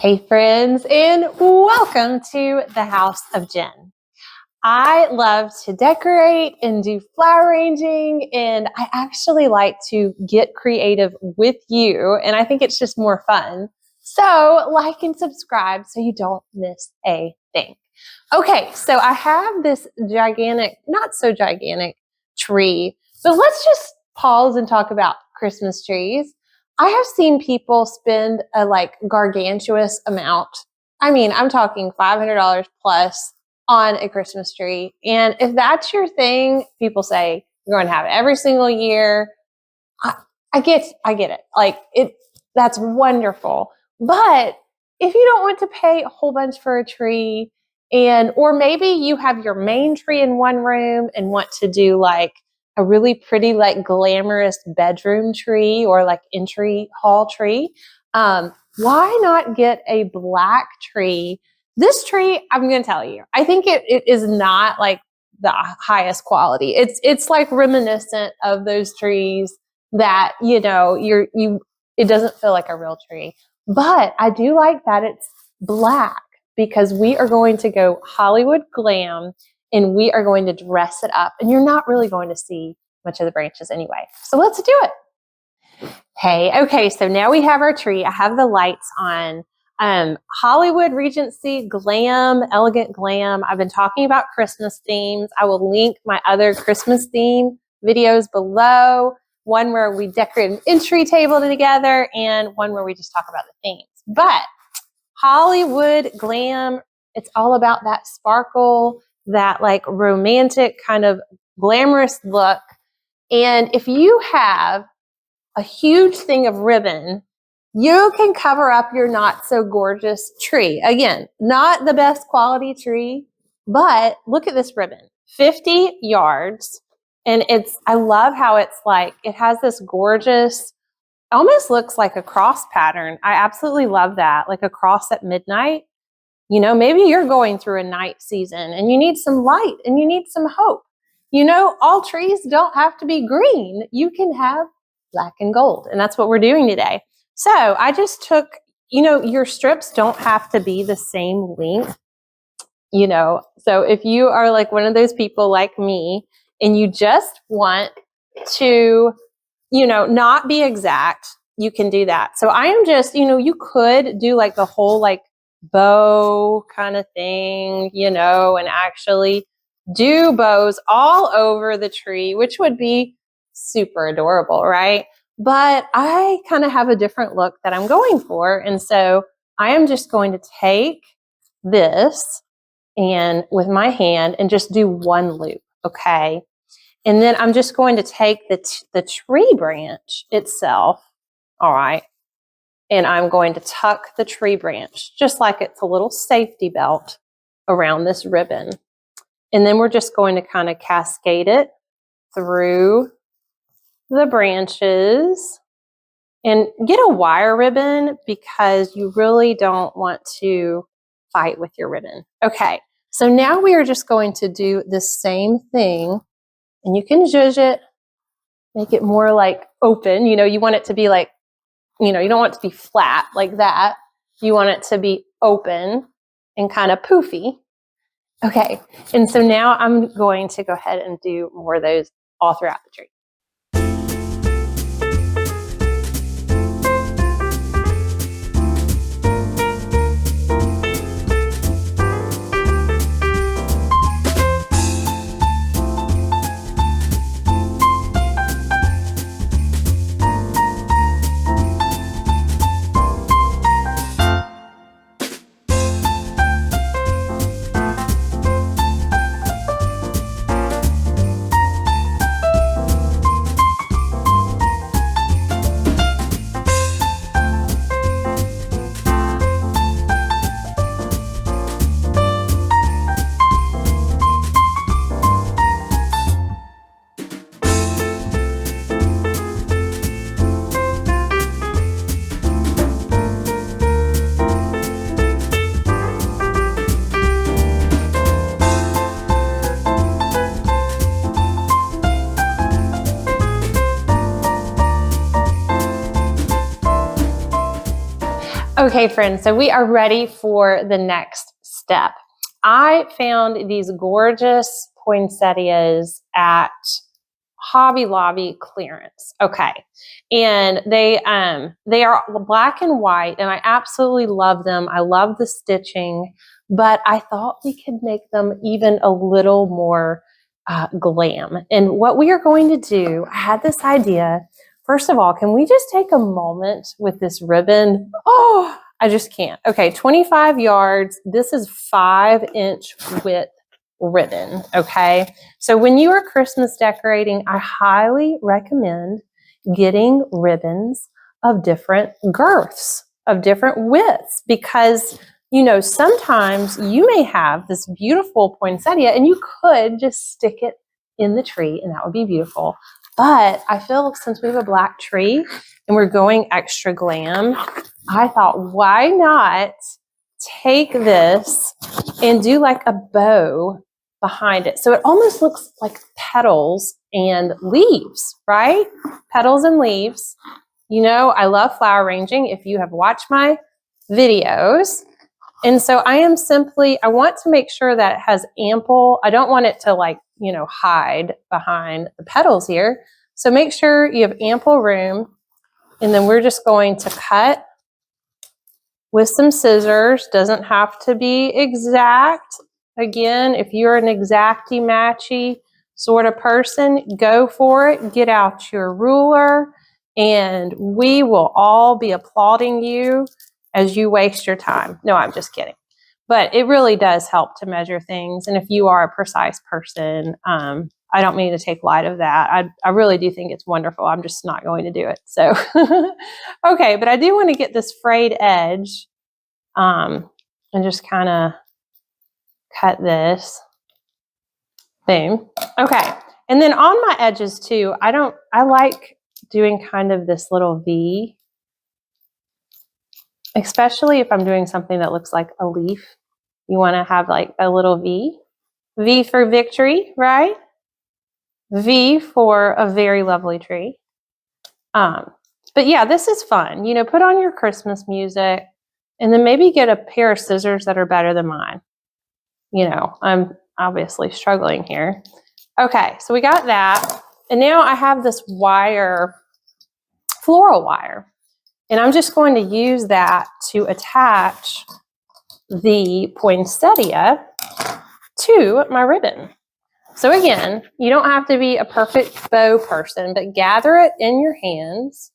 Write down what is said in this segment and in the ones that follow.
Hey friends, and welcome to the House of Jen. I love to decorate and do flower arranging, and I actually like to get creative with you, and I think it's just more fun. So like and subscribe so you don't miss a thing. Okay, so I have this gigantic, not so gigantic tree, but let's just pause and talk about Christmas trees. I have seen people spend a gargantuous amount. I mean, I'm talking $500 plus on a Christmas tree. And if that's your thing, people say you're going to have it every single year. I get it. That's wonderful. But if you don't want to pay a whole bunch for a tree, or maybe you have your main tree in one room and want to do like a really pretty, like glamorous bedroom tree or like entry hall tree, why not get a black tree? This tree, I'm going to tell you, I think it is not like the highest quality. It's like reminiscent of those trees that, it doesn't feel like a real tree. But I do like that it's black because we are going to go Hollywood glam and we are going to dress it up. And you're not really going to see much of the branches anyway. So let's do it. Hey, okay, so now we have our tree. I have the lights on. Hollywood Regency Glam, Elegant Glam. I've been talking about Christmas themes. I will link my other Christmas theme videos below. One where we decorate an entry table together and one where we just talk about the themes. But Hollywood Glam, it's all about that sparkle, that like romantic kind of glamorous look. And if you have a huge thing of ribbon, you can cover up your not so gorgeous tree. Again, not the best quality tree, but look at this ribbon, 50 yards. And I love how it's like, it has this gorgeous, almost looks like a cross pattern. I absolutely love that, like a cross at midnight. Maybe you're going through a night season and you need some light and you need some hope. All trees don't have to be green. You can have black and gold. And that's what we're doing today. So I just took, your strips don't have to be the same length, So if you are like one of those people like me and you just want to, not be exact, you can do that. So I am just, you could do like the whole like bow kind of thing, and actually do bows all over the tree, which would be super adorable, right? But I kind of have a different look that I'm going for. And so I am just going to take this and with my hand and just do one loop, okay? And then I'm just going to take the tree branch itself, all right? And I'm going to tuck the tree branch just like it's a little safety belt around this ribbon. And then we're just going to kind of cascade it through the branches and get a wire ribbon because you really don't want to fight with your ribbon. Okay, so now we are just going to do the same thing, and you can zhuzh it, make it more like open. You want it to be like, you don't want it to be flat like that. You want it to be open and kind of poofy. Okay, and so now I'm going to go ahead and do more of those all throughout the tree. Okay, friends, so we are ready for the next step. I found these gorgeous poinsettias at Hobby Lobby clearance. Okay. And they are black and white, and I absolutely love them. I love the stitching, but I thought we could make them even a little more glam. And what we are going to do, I had this idea. First of all, can we just take a moment with this ribbon? Oh, I just can't. Okay, 25 yards. This is 5-inch width ribbon, okay? So when you are Christmas decorating, I highly recommend getting ribbons of different girths, of different widths, because you know, sometimes you may have this beautiful poinsettia and you could just stick it in the tree and that would be beautiful. But I feel like since we have a black tree and we're going extra glam, I thought, why not take this and do like a bow behind it. So it almost looks like petals and leaves, right? Petals and leaves. You know, I love flower arranging if you have watched my videos. And so I want to make sure that it has ample, I don't want it to like, you know, hide behind the petals here. So make sure you have ample room. And then we're just going to cut with some scissors. Doesn't have to be exact. Again, if you're an exacty-matchy sort of person, go for it. Get out your ruler, and we will all be applauding you as you waste your time. No, I'm just kidding. But it really does help to measure things. And if you are a precise person, I don't mean to take light of that. I really do think it's wonderful. I'm just not going to do it. So, okay, but I do want to get this frayed edge and just kind of cut this. Boom. Okay. And then on my edges too, I like doing kind of this little V, especially if I'm doing something that looks like a leaf. You want to have like a little V. V for victory, right? V for a very lovely tree. But yeah, this is fun. You know, put on your Christmas music and then maybe get a pair of scissors that are better than mine. You know, I'm obviously struggling here. Okay, so we got that. And now I have this wire, floral wire. And I'm just going to use that to attach the poinsettia to my ribbon. So again, you don't have to be a perfect bow person, but gather it in your hands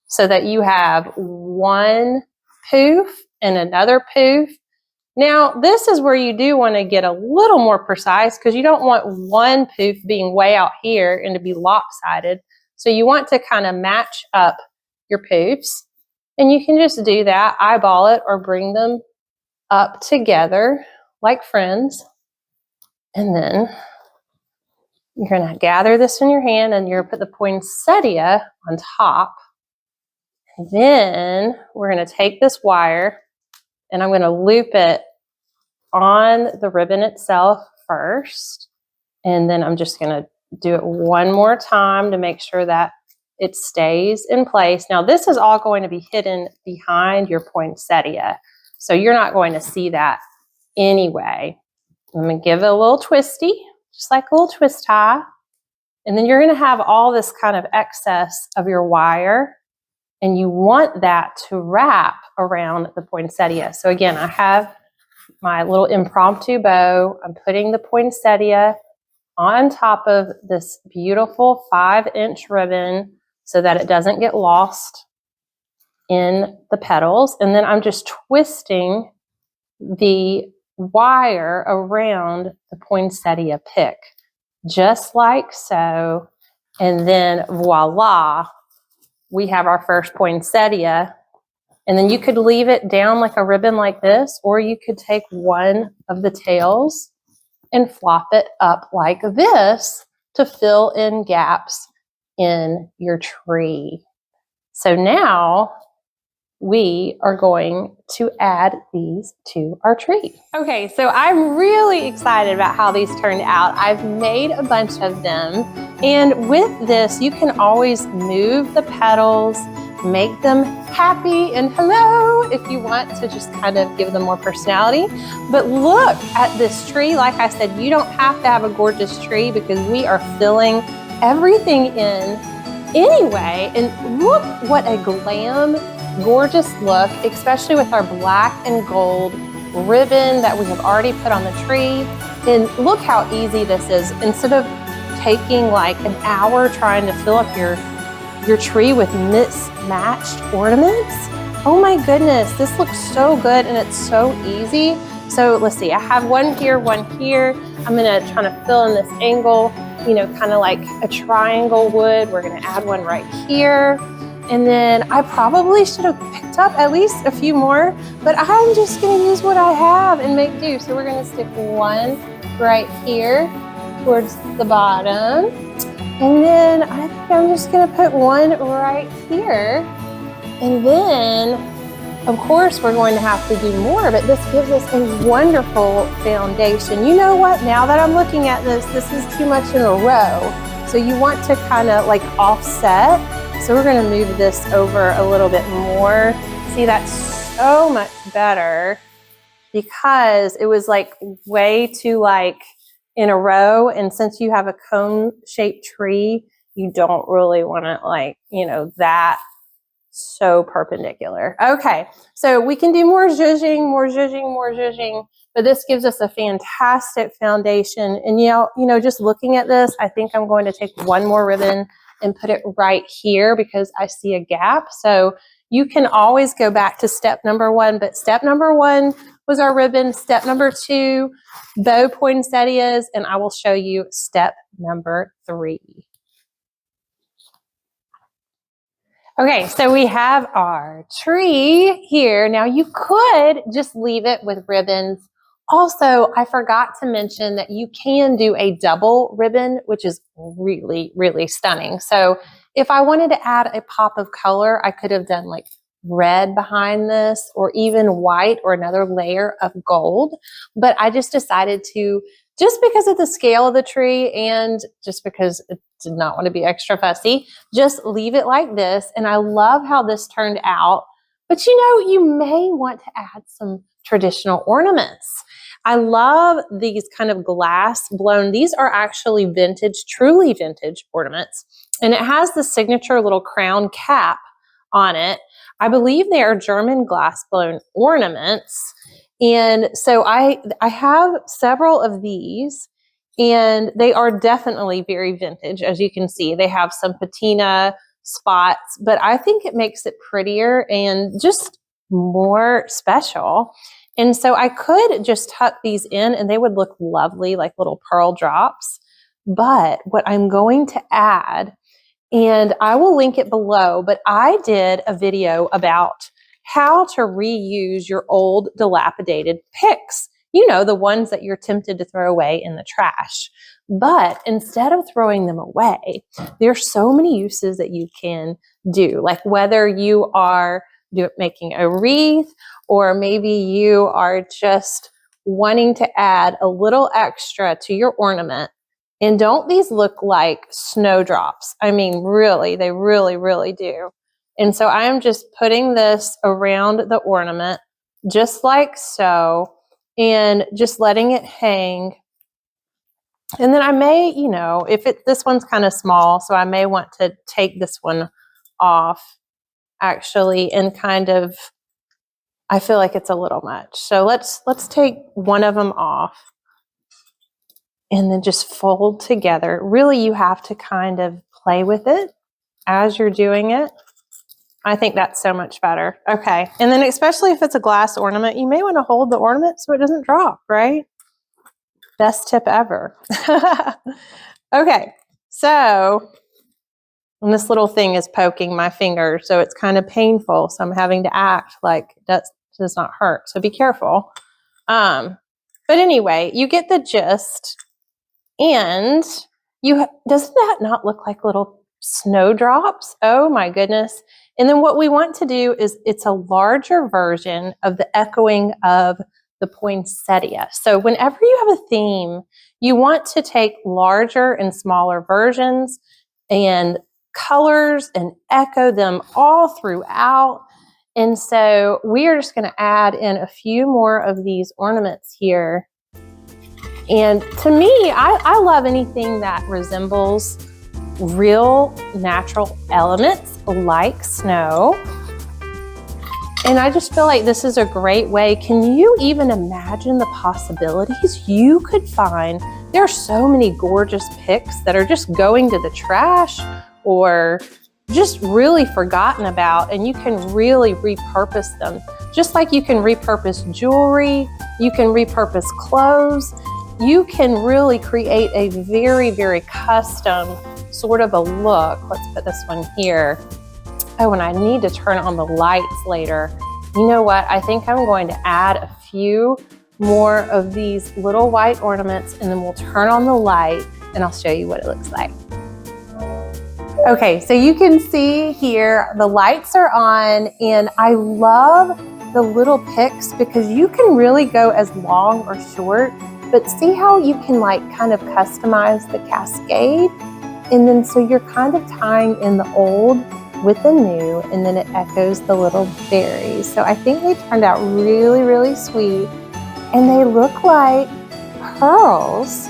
so that you have one poof and another poof. Now, this is where you do want to get a little more precise because you don't want one poof being way out here and to be lopsided. So you want to kind of match up your poofs. And you can just do that, eyeball it, or bring them up together like friends. And then you're going to gather this in your hand and you're going to put the poinsettia on top. And then we're going to take this wire and I'm going to loop it on the ribbon itself first. And then I'm just going to do it one more time to make sure that it stays in place. Now, this is all going to be hidden behind your poinsettia, so you're not going to see that anyway. I'm going to give it a little twisty, just like a little twist tie. And then you're going to have all this kind of excess of your wire, and you want that to wrap around the poinsettia. So again, I have my little impromptu bow. I'm putting the poinsettia on top of this beautiful 5-inch ribbon so that it doesn't get lost in the petals. And then I'm just twisting the wire around the poinsettia pick, just like so. And then voila, we have our first poinsettia. And then you could leave it down like a ribbon like this, or you could take one of the tails and flop it up like this to fill in gaps in your tree. So now we are going to add these to our tree. Okay, so I'm really excited about how these turned out. I've made a bunch of them, and with this you can always move the petals. make them happy and hello if you want to just kind of give them more personality. But look at this tree. Like I said, you don't have to have a gorgeous tree because we are filling everything in anyway. And look what a glam, gorgeous look, especially with our black and gold ribbon that we have already put on the tree. And look how easy this is. Instead of taking like an hour trying to fill up your tree with mismatched ornaments, oh my goodness, this looks so good and it's so easy. So let's see, I have one here, one here. I'm gonna try to fill in this angle, you know, kind of like a triangle would. We're gonna add one right here. And then I probably should have picked up at least a few more, but I'm just gonna use what I have and make do. So we're gonna stick one right here towards the bottom. And then I think I'm just gonna put one right here. And then, of course, we're going to have to do more, but this gives us a wonderful foundation. You know what, now that I'm looking at this is too much in a row. So you want to kind of like offset. So we're gonna move this over a little bit more. See, that's so much better because it was like way too like in a row. And since you have a cone-shaped tree, you don't really want to like, you know, that so perpendicular. Okay, so we can do more zhuzhing, more zhuzhing, more zhuzhing, but this gives us a fantastic foundation. And you know, just looking at this, I think I'm going to take one more ribbon and put it right here because I see a gap. So you can always go back to step number one, but step number one was our ribbon. Step number two, bow poinsettias, and I will show you step number three. Okay, so we have our tree here. Now you could just leave it with ribbons. Also, I forgot to mention that you can do a double ribbon, which is really, really stunning. So if I wanted to add a pop of color, I could have done like red behind this or even white or another layer of gold. But I just decided to, just because of the scale of the tree and just because it did not want to be extra fussy, just leave it like this. And I love how this turned out. But you know, you may want to add some traditional ornaments. I love these kind of glass blown. These are actually vintage, truly vintage ornaments. And it has the signature little crown cap on it. I believe they are German glass blown ornaments. And so I have several of these, and they are definitely very vintage. As you can see, they have some patina spots, but I think it makes it prettier and just more special. And so I could just tuck these in and they would look lovely, like little pearl drops. But what I'm going to add, and I will link it below, but I did a video about how to reuse your old dilapidated picks. You know, the ones that you're tempted to throw away in the trash. But instead of throwing them away, there's so many uses that you can do. Like whether you are making a wreath, or maybe you are just wanting to add a little extra to your ornament. And don't these look like snowdrops? I mean, really, they really, really do. And so I am just putting this around the ornament, just like so, and just letting it hang. And then I may, you know, this one's kind of small, so I may want to take this one off actually and kind of, I feel like it's a little much. So let's take one of them off and then just fold together. Really, you have to kind of play with it as you're doing it. I think that's so much better. Okay, and then especially if it's a glass ornament, you may want to hold the ornament so it doesn't drop, right? Best tip ever. Okay, so, and this little thing is poking my finger, so it's kind of painful. So I'm having to act like that does not hurt. So be careful. But anyway, you get the gist. And doesn't that not look like little snowdrops? Oh my goodness. And then what we want to do is it's a larger version of the echoing of the poinsettia. So whenever you have a theme, you want to take larger and smaller versions and colors and echo them all throughout. And so we are just going to add in a few more of these ornaments here. And to me, I love anything that resembles real natural elements like snow. And I just feel like this is a great way. Can you even imagine the possibilities you could find? There are so many gorgeous picks that are just going to the trash or just really forgotten about, and you can really repurpose them. Just like you can repurpose jewelry, you can repurpose clothes, you can really create a very, very custom sort of a look. Let's put this one here. Oh, and I need to turn on the lights later. You know what? I think I'm going to add a few more of these little white ornaments, and then we'll turn on the light and I'll show you what it looks like. Okay, so you can see here the lights are on, and I love the little picks because you can really go as long or short, but see how you can like kind of customize the cascade? And then so you're kind of tying in the old with the new, and then it echoes the little berries. So I think they turned out really, really sweet, and they look like pearls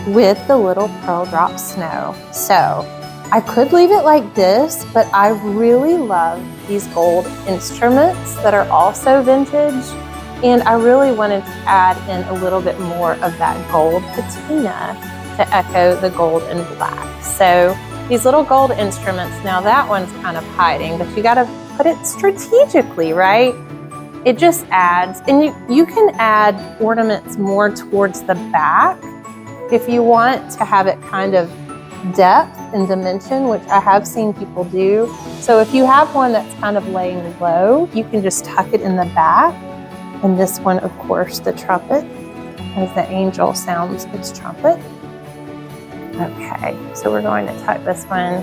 with the little pearl drop snow. So I could leave it like this, but I really love these gold instruments that are also vintage, and I really wanted to add in a little bit more of that gold patina to echo the gold and black. So these little gold instruments, now that one's kind of hiding, but you got to put it strategically, right? It just adds, and you can add ornaments more towards the back if you want to have it kind of depth and dimension, which I have seen people do. So if you have one that's kind of laying low, you can just tuck it in the back. And this one, of course, the trumpet, as the angel sounds its trumpet. Okay, so we're going to tuck this one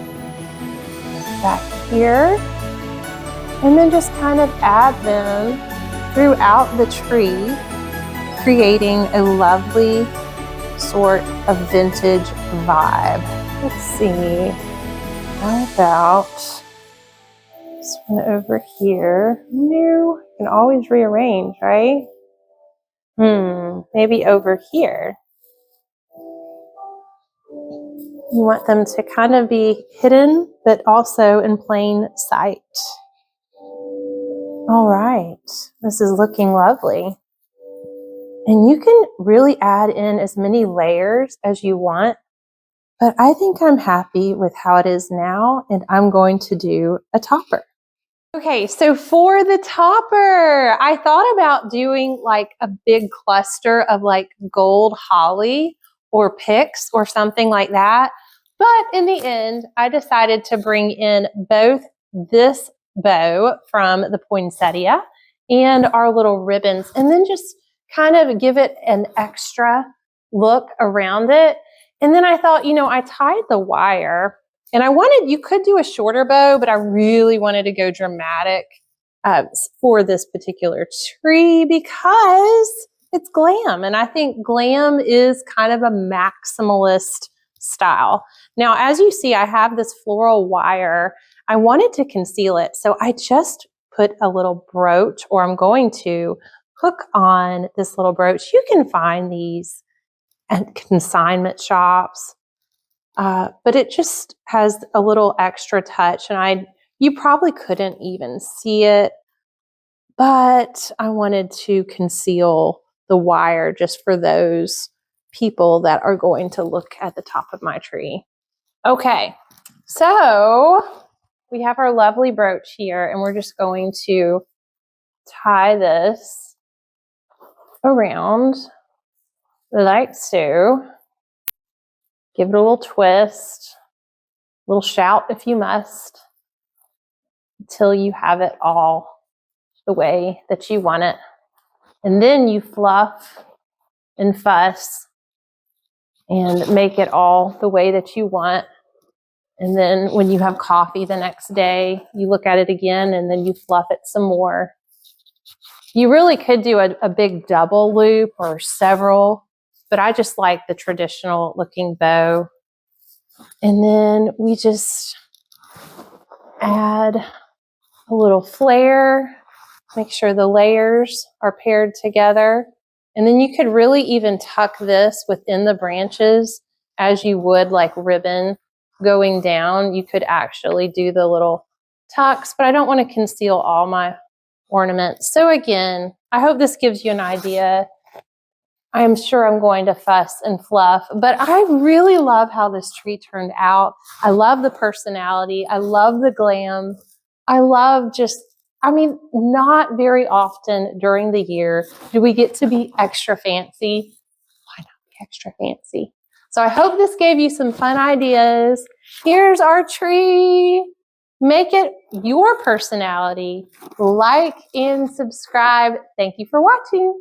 back here, and then just kind of add them throughout the tree, creating a lovely sort of vintage vibe. Let's see, how about this one over here? No, you can always rearrange, right? Maybe over here. You want them to kind of be hidden, but also in plain sight. All right, this is looking lovely. And you can really add in as many layers as you want, but I think I'm happy with how it is now, and I'm going to do a topper. Okay, so for the topper, I thought about doing like a big cluster of like gold holly or picks or something like that. But in the end, I decided to bring in both this bow from the poinsettia and our little ribbons, and then just kind of give it an extra look around it. And then I thought, you know, I tied the wire, and you could do a shorter bow, but I really wanted to go dramatic for this particular tree because it's glam. And I think glam is kind of a maximalist style. Now, as you see, I have this floral wire. I wanted to conceal it, so I just put a little brooch, or I'm going to hook on this little brooch. You can find these at consignment shops, but it just has a little extra touch, and you probably couldn't even see it, but I wanted to conceal the wire just for those people that are going to look at the top of my tree. Okay, so we have our lovely brooch here, and we're just going to tie this around like so. Give it a little twist, a little shout if you must, until you have it all the way that you want it. And then you fluff and fuss and make it all the way that you want. And then when you have coffee the next day, you look at it again, and then you fluff it some more. You really could do a big double loop or several, but I just like the traditional looking bow. And then we just add a little flare. Make sure the layers are paired together. And then you could really even tuck this within the branches as you would like ribbon going down. You could actually do the little tucks, but I don't want to conceal all my ornaments. So again, I hope this gives you an idea. I'm sure I'm going to fuss and fluff, but I really love how this tree turned out. I love the personality. I love the glam. I love just, I mean, not very often during the year do we get to be extra fancy. Why not be extra fancy? So I hope this gave you some fun ideas. Here's our tree. Make it your personality. Like and subscribe. Thank you for watching.